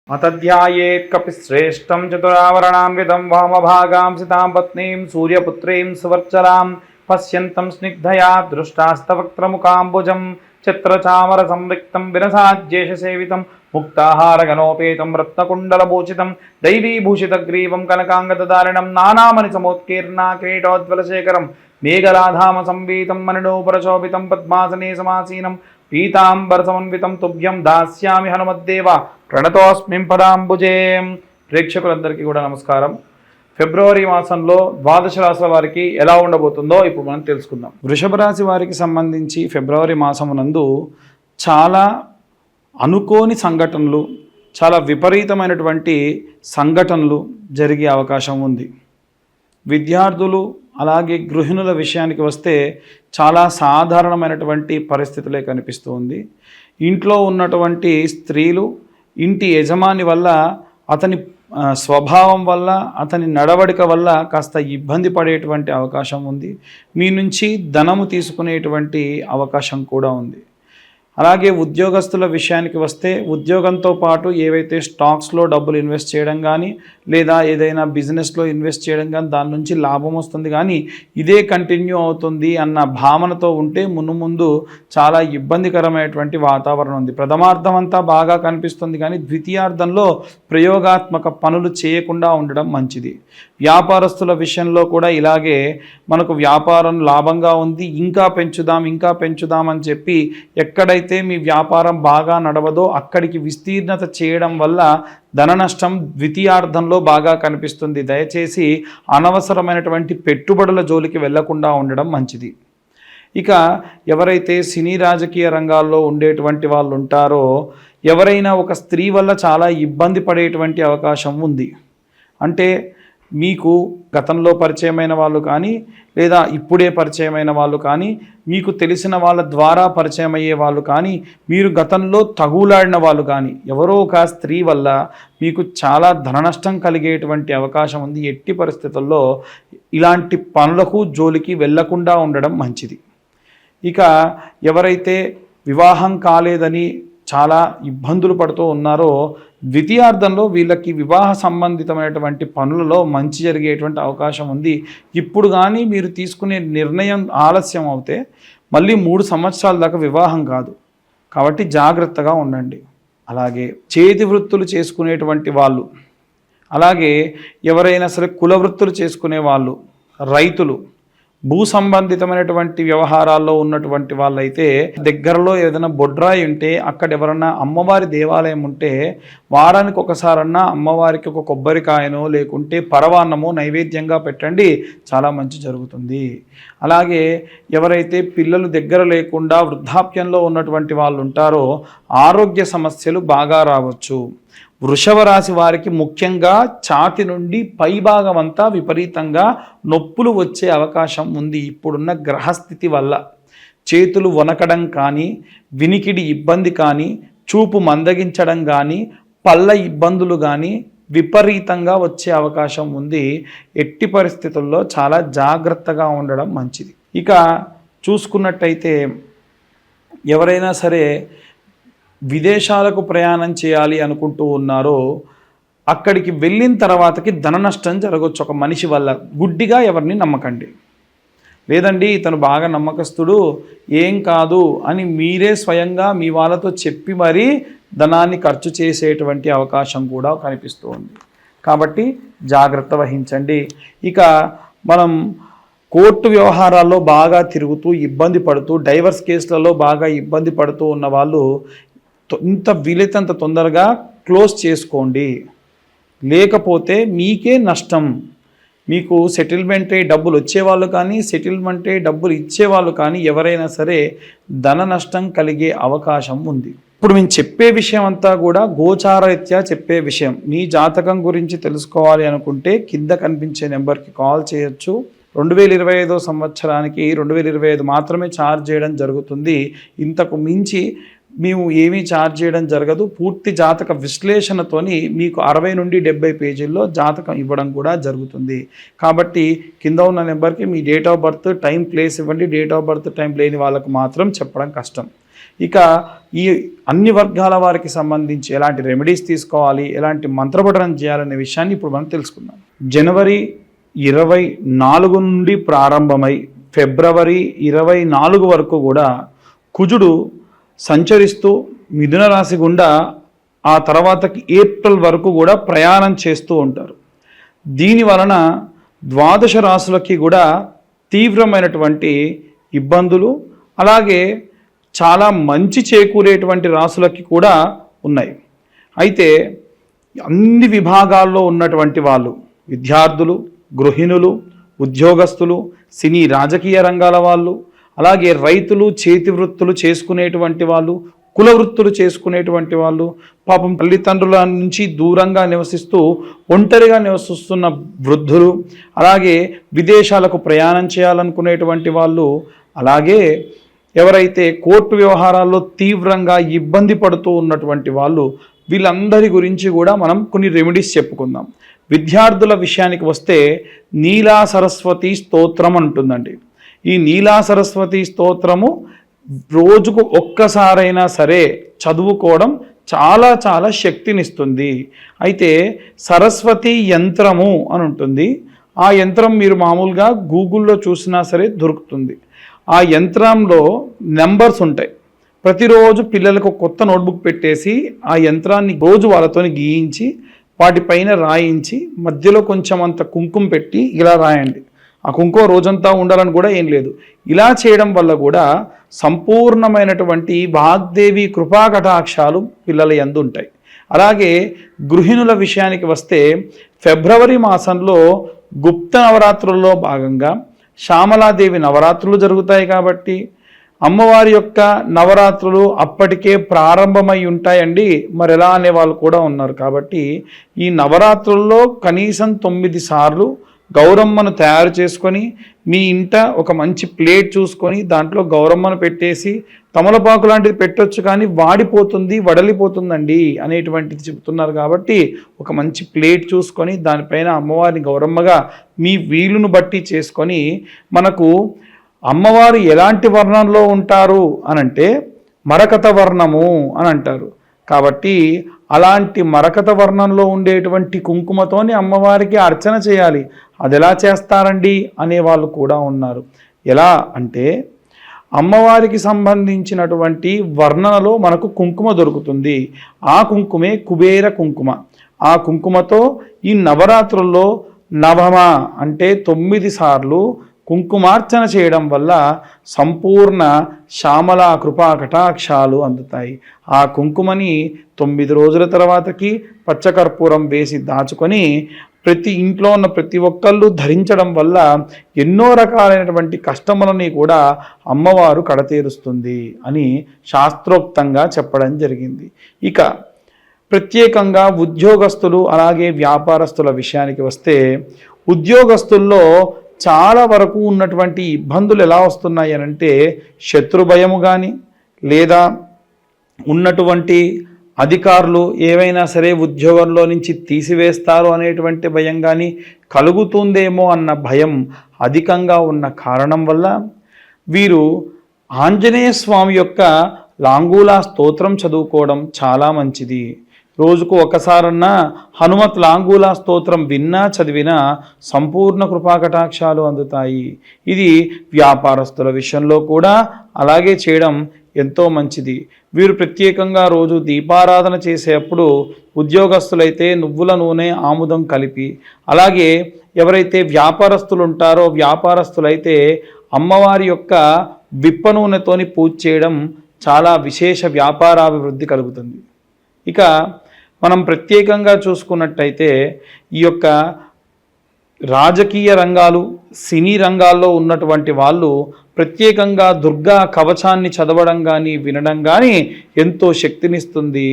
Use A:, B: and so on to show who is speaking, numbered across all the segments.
A: मतध्यायेत् कपिश्रेष्ठं चतुरावरणान्वितं वामभागां सितां पत्नीं सूर्यपुत्रीं सुवर्चलां पश्यन्तं स्निग्धया दृष्टास्तवक्त्रमुकाम्बुजं चित्रचामरसंरिक्तं विरसाज्येषसेवितं मुक्ताहारगणोपेतं रत्नकुण्डलभूषितं दैवीभूषितग्रीवं कनकाङ्गदधारिणं नानामणिसमोत्कीर्णा किरीटोज्ज्वलशेखरं मेघलाधामसंवीतं मणिनूपुरशोभितं पद्मासने समासीनं పీతాంబరసమన్వితం తుభ్యం దాస్యామి హనుమద్దేవ ప్రణతోస్మిం పదాంబుజే. ప్రేక్షకులందరికీ కూడా నమస్కారం. ఫిబ్రవరి మాసంలో ద్వాదశ రాశుల వారికి ఎలా ఉండబోతుందో ఇప్పుడు మనం తెలుసుకుందాం. వృషభ రాశి వారికి సంబంధించి ఫిబ్రవరి మాసమునందు చాలా అనుకోని సంఘటనలు, చాలా విపరీతమైనటువంటి సంఘటనలు జరిగే అవకాశం ఉంది. విద్యార్థులు అలాగే గృహిణుల విషయానికి వస్తే చాలా సాధారణమైనటువంటి పరిస్థితులే కనిపిస్తుంది. ఇంట్లో ఉన్నటువంటి స్త్రీలు ఇంటి యజమాని వల్ల, అతని స్వభావం వల్ల, అతని నడవడిక వల్ల కాస్త ఇబ్బంది పడేటువంటి అవకాశం ఉంది. మీ నుంచి ధనము తీసుకునేటువంటి అవకాశం కూడా ఉంది. అలాగే ఉద్యోగస్తుల విషయానికి వస్తే ఉద్యోగంతో పాటు ఏవైతే స్టాక్స్లో డబ్బులు ఇన్వెస్ట్ చేయడం కానీ, లేదా ఏదైనా బిజినెస్లో ఇన్వెస్ట్ చేయడం కానీ దాని నుంచి లాభం వస్తుంది, కానీ ఇదే కంటిన్యూ అవుతుంది అన్న భావనతో ఉంటే ముందు చాలా ఇబ్బందికరమైనటువంటి వాతావరణం ఉంది. ప్రథమార్థం అంతా బాగా కనిపిస్తుంది, కానీ ద్వితీయార్థంలో ప్రయోగాత్మక పనులు చేయకుండా ఉండడం మంచిది. వ్యాపారస్తుల విషయంలో కూడా ఇలాగే మనకు వ్యాపారం లాభంగా ఉంది, ఇంకా పెంచుదాం అని చెప్పి ఎక్కడైతే మీ వ్యాపారం బాగా నడవదో అక్కడికి విస్తీర్ణత చేయడం వల్ల ధన నష్టం ద్వితీయార్థంలో బాగా కనిపిస్తుంది. దయచేసి అనవసరమైనటువంటి పెట్టుబడుల జోలికి వెళ్లకుండా ఉండడం మంచిది. ఇక ఎవరైతే సినీ రాజకీయ రంగాల్లో ఉండేటువంటి వాళ్ళు ఉంటారో, ఎవరైనా ఒక స్త్రీ వల్ల చాలా ఇబ్బంది పడేటువంటి అవకాశం ఉంది. అంటే మీకు గతంలో పరిచయమైన వాళ్ళు కానీ, లేదా ఇప్పుడే పరిచయమైన వాళ్ళు కానీ, మీకు తెలిసిన వాళ్ళ ద్వారా పరిచయం అయ్యే వాళ్ళు కానీ, మీరు గతంలో తగులాడిన వాళ్ళు కానీ, ఎవరో ఒక స్త్రీ వల్ల మీకు చాలా ధన నష్టం కలిగేటువంటి అవకాశం ఉంది. ఎట్టి పరిస్థితుల్లో ఇలాంటి పనులకు జోలికి వెళ్లకుండా ఉండడం మంచిది. ఇక ఎవరైతే వివాహం కాలేదని చాలా ఇబ్బందులు పడుతూ ఉన్నారో, ద్వితీయార్థంలో వీళ్ళకి వివాహ సంబంధితమైనటువంటి పనులలో మంచి జరిగేటువంటి అవకాశం ఉంది. ఇప్పుడు కానీ మీరు తీసుకునే నిర్ణయం ఆలస్యం అవుతే మళ్ళీ 3 సంవత్సరాల దాకా వివాహం కాదు. కాబట్టి జాగ్రత్తగా ఉండండి. అలాగే చేతి వృత్తులు చేసుకునేటువంటి వాళ్ళు, అలాగే ఎవరైనా సరే కుల వృత్తులు చేసుకునే వాళ్ళు, రైతులు, భూ సంబంధితమైనటువంటి వ్యవహారాల్లో ఉన్నటువంటి వాళ్ళైతే దగ్గరలో ఏదైనా బొడ్రాయి ఉంటే, అక్కడ ఎవరన్నా అమ్మవారి దేవాలయం ఉంటే వారానికి ఒకసారన్నా అమ్మవారికి ఒక కొబ్బరికాయనో లేకుంటే పరవాన్నమో నైవేద్యంగా పెట్టండి, చాలా మంచి జరుగుతుంది. అలాగే ఎవరైతే పిల్లలు దగ్గర లేకుండా వృద్ధాప్యంలో ఉన్నటువంటి వాళ్ళు ఉంటారో ఆరోగ్య సమస్యలు బాగా రావచ్చు. వృషభ రాశి వారికి ముఖ్యంగా ఛాతి నుండి పైభాగం అంతా విపరీతంగా నొప్పులు వచ్చే అవకాశం ఉంది. ఇప్పుడున్న గ్రహస్థితి వల్ల చేతులు వనకడం కానీ, వినికిడి ఇబ్బంది కానీ, చూపు మందగించడం కానీ, పళ్ళ ఇబ్బందులు కానీ విపరీతంగా వచ్చే అవకాశం ఉంది. ఎట్టి పరిస్థితుల్లో చాలా జాగ్రత్తగా ఉండడం మంచిది. ఇక చూసుకున్నట్టయితే ఎవరైనా సరే విదేశాలకు ప్రయాణం చేయాలి అనుకుంటూ ఉన్నారో, అక్కడికి వెళ్ళిన తర్వాతకి ధన నష్టం జరగవచ్చు ఒక మనిషి వల్ల. గుడ్డిగా ఎవరిని నమ్మకండి. లేదండి ఇతను బాగా నమ్మకస్తుడు, ఏం కాదు అని మీరే స్వయంగా మీ వాళ్ళతో చెప్పి మరీ ధనాన్ని ఖర్చు చేసేటువంటి అవకాశం కూడా కనిపిస్తుంది. కాబట్టి జాగ్రత్త వహించండి. ఇక మనం కోర్టు వ్యవహారాల్లో బాగా తిరుగుతూ ఇబ్బంది పడుతూ, డైవర్స్ కేసులలో బాగా ఇబ్బంది పడుతూ ఉన్న వాళ్ళు ఇంత వీలైతే అంత తొందరగా క్లోజ్ చేసుకోండి, లేకపోతే మీకే నష్టం. మీకు సెటిల్మెంట్ అయ్యి డబ్బులు వచ్చేవాళ్ళు కానీ, సెటిల్మెంట్ అయ్యి డబ్బులు ఇచ్చేవాళ్ళు కానీ ఎవరైనా సరే ధన నష్టం కలిగే అవకాశం ఉంది. ఇప్పుడు మేము చెప్పే విషయం అంతా కూడా గోచారరీత్యా చెప్పే విషయం. మీ జాతకం గురించి తెలుసుకోవాలి అనుకుంటే కింద కనిపించే నెంబర్కి కాల్ చేయొచ్చు. 2025 సంవత్సరానికి 2025 మాత్రమే ఛార్జ్ చేయడం జరుగుతుంది. ఇంతకు మించి మేము ఏమీ ఛార్జ్ చేయడం జరగదు. పూర్తి జాతక విశ్లేషణతోని మీకు 60 నుండి 70 పేజీల్లో జాతకం ఇవ్వడం కూడా జరుగుతుంది. కాబట్టి కింద ఉన్న నెంబర్కి మీ date of birth, time, place ఇవ్వండి. డేట్ ఆఫ్ బర్త్, టైం లేని వాళ్ళకు మాత్రం చెప్పడం కష్టం. ఇక ఈ అన్ని వర్గాల వారికి సంబంధించి ఎలాంటి రెమెడీస్ తీసుకోవాలి, ఎలాంటి మంత్రపఠనం చేయాలనే విషయాన్ని ఇప్పుడు మనం తెలుసుకుందాం. జనవరి 24 నుండి ప్రారంభమై ఫిబ్రవరి 24 వరకు కూడా కుజుడు సంచరిస్తూ మిథున రాశి గుండా ఆ తర్వాతకి ఏప్రిల్ వరకు కూడా ప్రయాణం చేస్తూ ఉంటారు. దీని వలన ద్వాదశ రాశులకి కూడా తీవ్రమైనటువంటి ఇబ్బందులు, అలాగే చాలా మంచి చేకూరేటువంటి రాశులకి కూడా ఉన్నాయి. అయితే అన్ని విభాగాల్లో ఉన్నటువంటి వాళ్ళు, విద్యార్థులు, గృహిణులు, ఉద్యోగస్తులు, సినీ రాజకీయ రంగాల వాళ్ళు, అలాగే రైతులు, చేతి వృత్తులు చేసుకునేటువంటి వాళ్ళు, కుల వృత్తులు చేసుకునేటువంటి వాళ్ళు, పాపం తల్లిదండ్రుల నుంచి దూరంగా నివసిస్తూ ఒంటరిగా నివసిస్తున్న వృద్ధులు, అలాగే విదేశాలకు ప్రయాణం చేయాలనుకునేటువంటి వాళ్ళు, అలాగే ఎవరైతే కోర్టు వ్యవహారాల్లో తీవ్రంగా ఇబ్బంది పడుతూ ఉన్నటువంటి వాళ్ళు, వీళ్ళందరి గురించి కూడా మనం కొన్ని రెమెడీస్ చెప్పుకుందాం. విద్యార్థుల విషయానికి వస్తే నీలా సరస్వతి స్తోత్రం అంటుందండి. ఈ నీలా సరస్వతి స్తోత్రము రోజుకు ఒక్కసారైనా సరే చదువుకోవడం చాలా చాలా శక్తినిస్తుంది. అయితే సరస్వతి యంత్రము అని ఉంటుంది. ఆ యంత్రం మీరు మామూలుగా గూగుల్లో చూసినా సరే దొరుకుతుంది. ఆ యంత్రంలో నెంబర్స్ ఉంటాయి. ప్రతిరోజు పిల్లలకు కొత్త నోట్బుక్ పెట్టేసి ఆ యంత్రాన్ని రోజు వాళ్ళతో గీయించి వాటిపైన రాయించి మధ్యలో కొంచెం అంత కుంకుమ పెట్టి ఇలా రాయండి. ఆ కుంకుమ రోజంతా ఉండాలని కూడా ఏం లేదు. ఇలా చేయడం వల్ల కూడా సంపూర్ణమైనటువంటి వాగ్దేవి కృపా కటాక్షాలు పిల్లల యందు ఉంటాయి. అలాగే గృహిణుల విషయానికి వస్తే ఫిబ్రవరి మాసంలో గుప్త నవరాత్రుల్లో భాగంగా శ్యామలాదేవి నవరాత్రులు జరుగుతాయి. కాబట్టి అమ్మవారి యొక్క నవరాత్రులు అప్పటికే ప్రారంభమై ఉంటాయండి. మరి ఎలా అనే వాళ్ళు కూడా ఉన్నారు. కాబట్టి ఈ నవరాత్రుల్లో కనీసం 9 సార్లు గౌరమ్మను తయారు చేసుకొని మీ ఇంట ఒక మంచి ప్లేట్ చూసుకొని దాంట్లో గౌరమ్మను పెట్టేసి, తమలపాకు లాంటిది పెట్టొచ్చు కానీ వాడిపోతుంది, వడలిపోతుందండి అనేటువంటిది చెబుతున్నారు. కాబట్టి ఒక మంచి ప్లేట్ చూసుకొని దానిపైన అమ్మవారిని గౌరమ్మగా మీ వీలును బట్టి చేసుకొని, మనకు అమ్మవారు ఎలాంటి వర్ణంలో ఉంటారు అనంటే మరకత వర్ణము అని అంటారు. కాబట్టి అలాంటి మరకత వర్ణంలో ఉండేటువంటి కుంకుమతోని అమ్మవారికి అర్చన చేయాలి. అది ఎలా చేస్తారండి అనేవాళ్ళు కూడా ఉన్నారు. ఎలా అంటే అమ్మవారికి సంబంధించినటువంటి వర్ణనలో మనకు కుంకుమ దొరుకుతుంది. ఆ కుంకుమే కుబేర కుంకుమ. ఆ కుంకుమతో ఈ నవరాత్రుల్లో నవమ అంటే 9 సార్లు కుంకుమార్చన చేయడం వల్ల సంపూర్ణ శ్యామల కృపా కటాక్షాలు అందుతాయి. ఆ కుంకుమని 9 రోజుల తర్వాతకి పచ్చకర్పూరం వేసి దాచుకొని ప్రతి ఇంట్లో ఉన్న ప్రతి ఒక్కళ్ళు ధరించడం వల్ల ఎన్నో రకాలైనటువంటి కష్టములని కూడా అమ్మవారు కడతీరుస్తుంది అని శాస్త్రోక్తంగా చెప్పడం జరిగింది. ఇక ప్రత్యేకంగా ఉద్యోగస్తులు అలాగే వ్యాపారస్తుల విషయానికి వస్తే ఉద్యోగస్తుల్లో చాలా వరకు ఉన్నటువంటి ఇబ్బందులు ఎలా వస్తున్నాయి అనంటే శత్రు భయము కానీ, లేదా ఉన్నటువంటి అధికారులు ఏవైనా సరే ఉద్యోగంలో నుంచి తీసివేస్తారు అనేటువంటి భయం కానీ కలుగుతుందేమో అన్న భయం అధికంగా ఉన్న కారణం వల్ల వీరు ఆంజనేయ స్వామి యొక్క లాంగూలా స్తోత్రం చదువుకోవడం చాలా మంచిది. రోజుకు ఒకసారన్నా హనుమత్ లాంగూలా స్తోత్రం విన్నా చదివినా సంపూర్ణ కృపాకటాక్షాలు అందుతాయి. ఇది వ్యాపారస్తుల విషయంలో కూడా అలాగే చేయడం ఎంతో మంచిది. వీరు ప్రత్యేకంగా రోజు దీపారాధన చేసేటప్పుడు ఉద్యోగస్తులైతే నువ్వుల నూనె ఆముదం కలిపి, అలాగే ఎవరైతే వ్యాపారస్తులు ఉంటారో వ్యాపారస్తులైతే అమ్మవారి యొక్క విప్ప నూనెతోని పూజ చేయడం చాలా విశేష వ్యాపారాభివృద్ధి కలుగుతుంది. ఇక మనం ప్రత్యేకంగా చూసుకున్నట్టయితే ఈ యొక్క రాజకీయ రంగాలు, సినీ రంగాల్లో ఉన్నటువంటి వాళ్ళు ప్రత్యేకంగా దుర్గా కవచాన్ని చదవడం కానీ వినడం కానీ ఎంతో శక్తినిస్తుంది.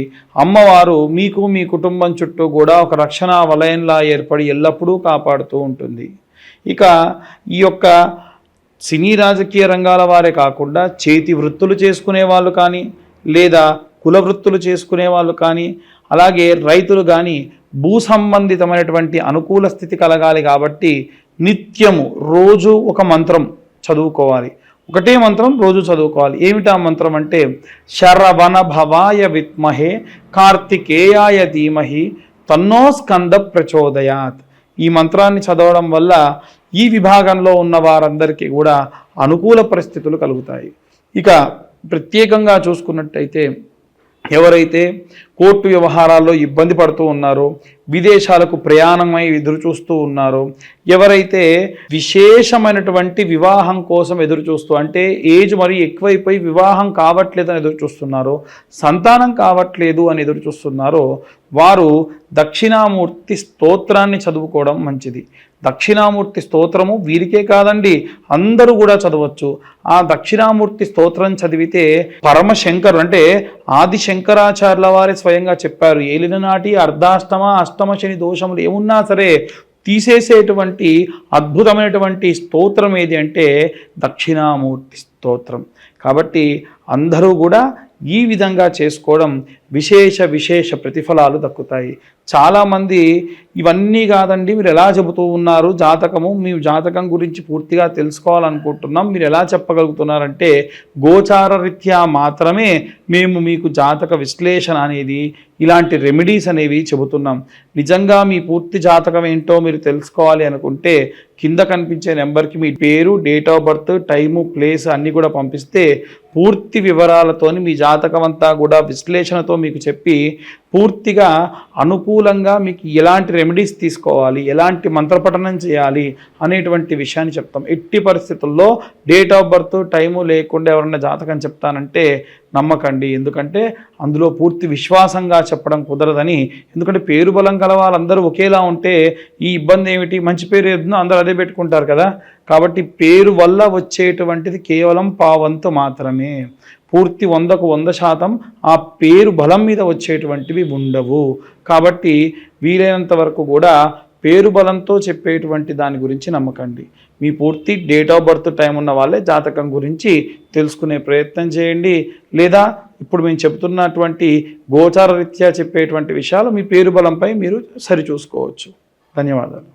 A: అమ్మవారు మీకు మీ కుటుంబం చుట్టూ కూడా ఒక రక్షణ వలయంలా ఏర్పడి ఎల్లప్పుడూ కాపాడుతూ ఉంటుంది. ఇక ఈ యొక్క సినీ రాజకీయ రంగాల వారే కాకుండా చేతి వృత్తులు చేసుకునే వాళ్ళు కానీ, లేదా కుల వృత్తులు చేసుకునే వాళ్ళు కానీ, అలాగే రైతులు కానీ భూ సంబంధితమైనటువంటి అనుకూల స్థితి కలగాలి. కాబట్టి నిత్యము రోజు ఒక మంత్రం చదువుకోవాలి. ఒకటే మంత్రం రోజు చదువుకోవాలి. ఏమిటా మంత్రం అంటే శరవణ భవాయ విద్మహే కార్తికేయాయ ధీమహి తన్నో స్కంద ప్రచోదయాత్. ఈ మంత్రాన్ని చదవడం వల్ల ఈ విభాగంలో ఉన్న వారందరికీ కూడా అనుకూల పరిస్థితులు కలుగుతాయి. ఇక ప్రత్యేకంగా చూసుకున్నట్టయితే ఎవరైతే కోర్టు వ్యవహారాల్లో ఇబ్బంది పడుతూ ఉన్నారో, విదేశాలకు ప్రయాణమై ఎదురు చూస్తూ ఉన్నారో, ఎవరైతే విశేషమైనటువంటి వివాహం కోసం ఎదురు చూస్తూ అంటే ఏజ్ మరీ ఎక్కువైపోయి వివాహం కావట్లేదు అని ఎదురు చూస్తున్నారో, సంతానం కావట్లేదు అని ఎదురు చూస్తున్నారో, వారు దక్షిణామూర్తి స్తోత్రాన్ని చదువుకోవడం మంచిది. దక్షిణామూర్తి స్తోత్రము వీరికే కాదండి, అందరూ కూడా చదవచ్చు. ఆ దక్షిణామూర్తి స్తోత్రం చదివితే పరమశంకరు అంటే ఆది శంకరాచార్యుల వారి స్వయంగా చెప్పారు, ఏలిన నాటి అర్ధాష్టమ అష్టమ శని దోషములు ఏమున్నా సరే తీసేసేటువంటి అద్భుతమైనటువంటి స్తోత్రం ఏది అంటే దక్షిణామూర్తి స్తోత్రం. కాబట్టి అందరూ కూడా ఈ విధంగా చేసుకోవడం విశేష ప్రతిఫలాలు దక్కుతాయి. చాలామంది ఇవన్నీ కాదండి మీరు ఎలా చెబుతూ ఉన్నారు జాతకము, మీ జాతకం గురించి పూర్తిగా తెలుసుకోవాలనుకుంటున్నాం, మీరు ఎలా చెప్పగలుగుతున్నారంటే గోచార రీత్యా మాత్రమే మేము మీకు జాతక విశ్లేషణ అనేది ఇలాంటి రెమెడీస్ అనేవి చెబుతున్నాం. నిజంగా మీ పూర్తి జాతకం ఏంటో మీరు తెలుసుకోవాలి అనుకుంటే కింద కనిపించే నెంబర్కి మీ పేరు, date of birth, time, place అన్నీ కూడా పంపిస్తే పూర్తి వివరాలతోని మీ జాతకం అంతా కూడా విశ్లేషణతో మీకు చెప్పి పూర్తిగా అనుకూలంగా మీకు ఎలాంటి రెమెడీస్ తీసుకోవాలి, ఎలాంటి మంత్రపఠనం చేయాలి అనేటువంటి విషయాన్ని చెప్తాం. ఎట్టి పరిస్థితుల్లో డేట్ ఆఫ్ బర్త్ టైము లేకుండా ఎవరన్నా జాతకం చెప్తానంటే నమ్మకండి. ఎందుకంటే అందులో పూర్తి విశ్వాసంగా చెప్పడం కుదరదని. ఎందుకంటే పేరు బలం గల వాళ్ళందరూ ఒకేలా ఉంటే ఈ ఇబ్బంది ఏమిటి, మంచి పేరు ఏదో అందరూ అదే పెట్టుకుంటారు కదా. కాబట్టి పేరు వల్ల వచ్చేటువంటిది కేవలం పావంతు మాత్రమే. పూర్తి 100కు 100% ఆ పేరు బలం మీద వచ్చేటువంటివి ఉండవు. కాబట్టి వీలైనంత వరకు కూడా పేరు బలంతో చెప్పేటువంటి దాని గురించి నమ్మకండి. మీ పూర్తి డేట్ ఆఫ్ బర్త్ టైం ఉన్న వాళ్ళే జాతకం గురించి తెలుసుకునే ప్రయత్నం చేయండి. లేదా ఇప్పుడు మేము చెబుతున్నటువంటి గోచార రీత్యా చెప్పేటువంటి విషయాలు మీ పేరు బలంపై మీరు సరిచూసుకోవచ్చు. ధన్యవాదాలు.